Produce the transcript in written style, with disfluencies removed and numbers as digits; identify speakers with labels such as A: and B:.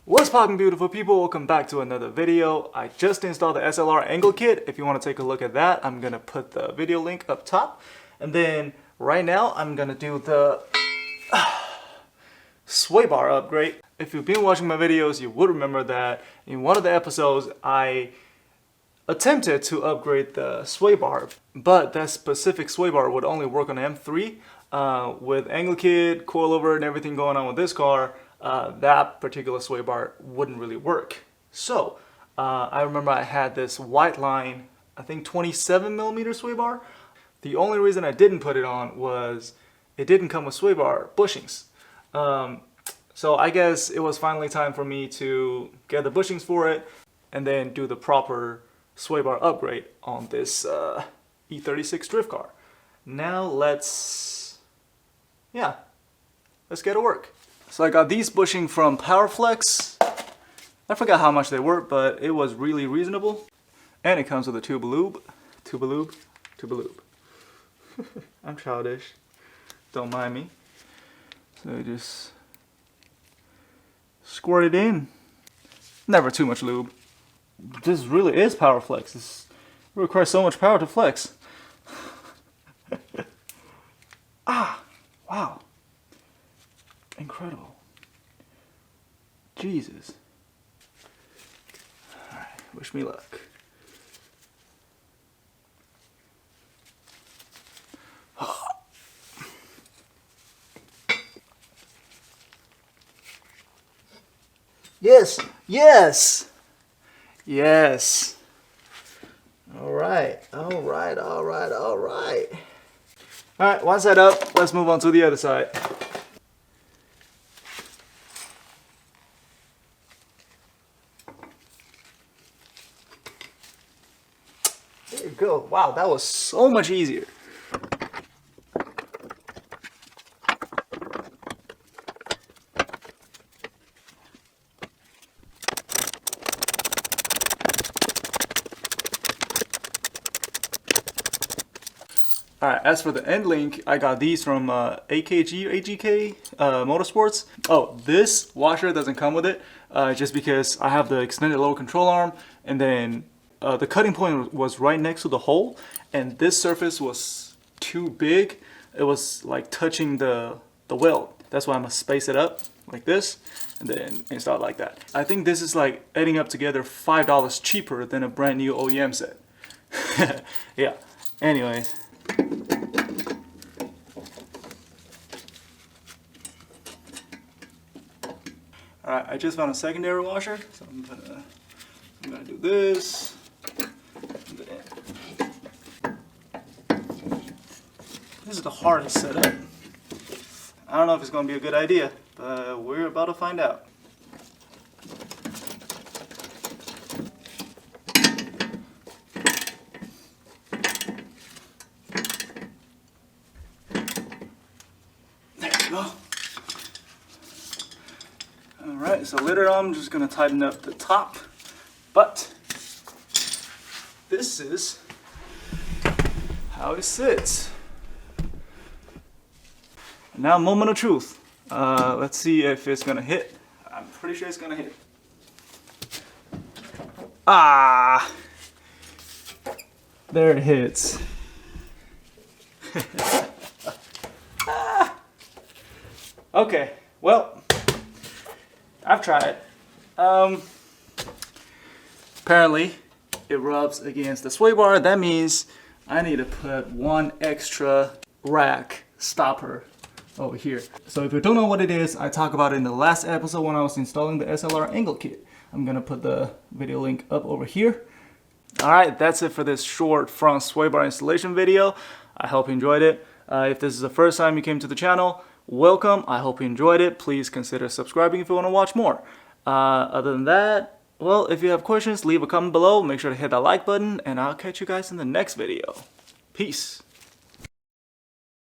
A: What's poppin', beautiful people? Welcome back to another video. I just installed the SLR angle kit. If you want to take a look at that, I'm gonna put the video link up top. And then right now I'm gonna do the sway bar upgrade. If you've been watching my videos, you would remember that in one of the episodes I attempted to upgrade the sway bar, but that specific sway bar would only work on M3. With angle kit, coilover, and everything going on with this car, that particular sway bar wouldn't really work. So I remember I had this Whiteline, I think 27mm sway bar. The only reason I didn't put it on was it didn't come with sway bar bushings. So I guess it was finally time for me to get the bushings for it and then do the proper sway bar upgrade on this E36 drift car. Now let's get to work. So I got these bushing from Powerflex. I forgot how much they were, but it was really reasonable. And it comes with a tube of lube. Tube of lube. Tube of lube. I'm childish. Don't mind me. So I just squirt it in. Never too much lube. This really is Powerflex. It requires so much power to flex. Wow. Incredible. Jesus. Alright, wish me luck. Yes! Yes! Yes! Alright, alright, alright, alright. Alright, one side up, let's move on to the other side. There you go. Wow, that was so much easier. Alright, as for the end link, I got these from AKG or AGK Motorsports. Oh, this washer doesn't come with it, just because I have the extended lower control arm, and then the cutting point was right next to the hole, and this surface was too big. It was like touching the weld. That's why I'm gonna space it up like this, and then install it like that. I think this is like adding up together $5 cheaper than a brand new OEM set. Yeah, anyways. Alright, I just found a secondary washer, so I'm gonna do this. This is the hardest setup. I don't know if it's gonna be a good idea, but we're about to find out. Go. Alright, so later on I'm just going to tighten up the top, but this is how it sits. Now, moment of truth. Let's see if it's going to hit. I'm pretty sure it's going to hit. Ah! There it hits. Okay, well, I've tried. Apparently, it rubs against the sway bar. That means I need to put one extra rack stopper over here. So if you don't know what it is, I talked about it in the last episode when I was installing the SLR angle kit. I'm gonna put the video link up over here. Alright, that's it for this short front sway bar installation video. I hope you enjoyed it. If this is the first time you came to the channel, welcome. I hope you enjoyed it. Please consider subscribing if you want to watch more. Other than that, well, if you have questions, leave a comment below. Make sure to hit that like button, and I'll catch you guys in the next video. Peace.